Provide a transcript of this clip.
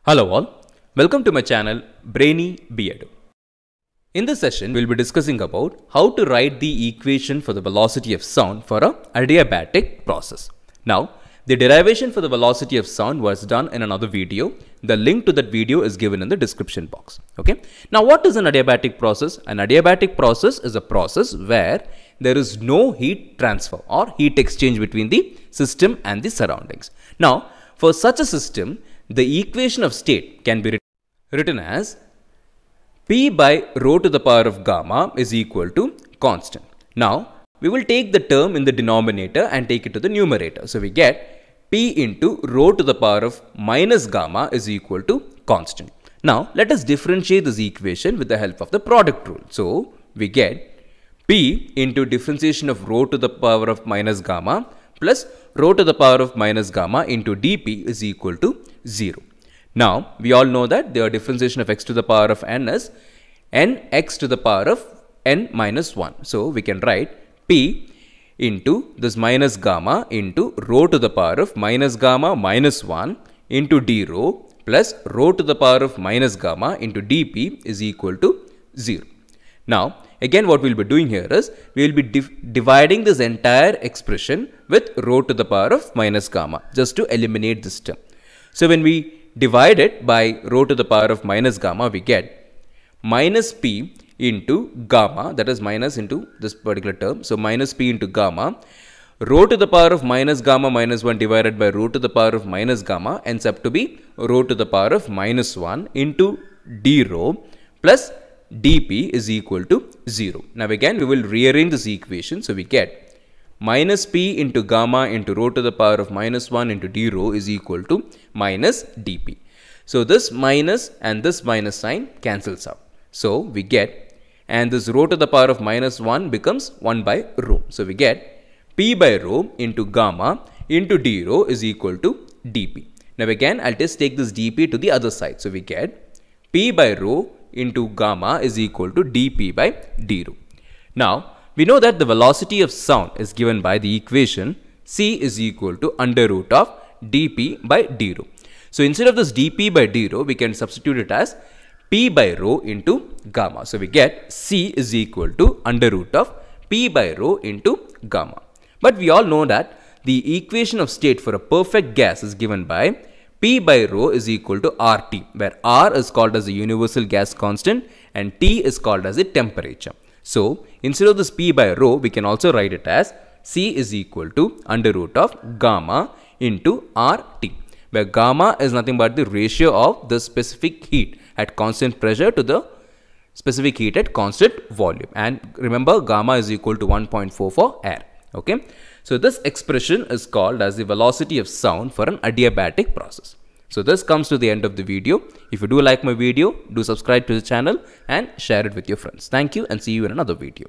Hello all, welcome to my channel Brainy B.Edu. In this session, we'll be discussing about how to write the equation for the velocity of sound for a adiabatic process. Now, the derivation for the velocity of sound was done in another video. The link to that video is given in the description box. Okay. Now, what is an adiabatic process? An adiabatic process is a process where there is no heat transfer or heat exchange between the system and the surroundings. Now, for such a system, the equation of state can be written as P by rho to the power of gamma is equal to constant. Now, we will take the term in the denominator and take it to the numerator. So, we get P into rho to the power of minus gamma is equal to constant. Now, let us differentiate this equation with the help of the product rule. So, we get P into differentiation of rho to the power of minus gamma plus rho to the power of minus gamma into dP is equal to 0. Now, we all know that the differentiation of x to the power of n is nx to the power of n minus 1. So, we can write P into this minus gamma into rho to the power of minus gamma minus 1 into d rho plus rho to the power of minus gamma into dP is equal to 0. Now, again what we will be doing here is, we will be dividing this entire expression with rho to the power of minus gamma just to eliminate this term. So, when we divide it by rho to the power of minus gamma, we get minus P into gamma, that is minus into this particular term. So, minus P into gamma, rho to the power of minus gamma minus 1 divided by rho to the power of minus gamma ends up to be rho to the power of minus 1 into d rho plus dP is equal to 0. Now, again we will rearrange this equation. So, we get minus P into gamma into rho to the power of minus 1 into d rho is equal to minus dP. So, this minus and this minus sign cancels out. So, we get, and this rho to the power of minus 1 becomes 1 by rho. So, we get P by rho into gamma into d rho is equal to dP. Now, again I'll just take this dP to the other side. So, we get P by rho into gamma is equal to dP by d rho. Now, we know that the velocity of sound is given by the equation C is equal to under root of dP by d rho. So, instead of this dP by d rho, we can substitute it as P by rho into gamma. So, we get C is equal to under root of P by rho into gamma. But we all know that the equation of state for a perfect gas is given by P by rho is equal to RT, where R is called as the universal gas constant and T is called as the temperature. So, instead of this P by rho, we can also write it as C is equal to under root of gamma into RT, where gamma is nothing but the ratio of the specific heat at constant pressure to the specific heat at constant volume. And remember, gamma is equal to 1.4 for air. Okay. So, this expression is called as the velocity of sound for an adiabatic process. So, this comes to the end of the video. If you do like my video, do subscribe to the channel and share it with your friends. Thank you and see you in another video.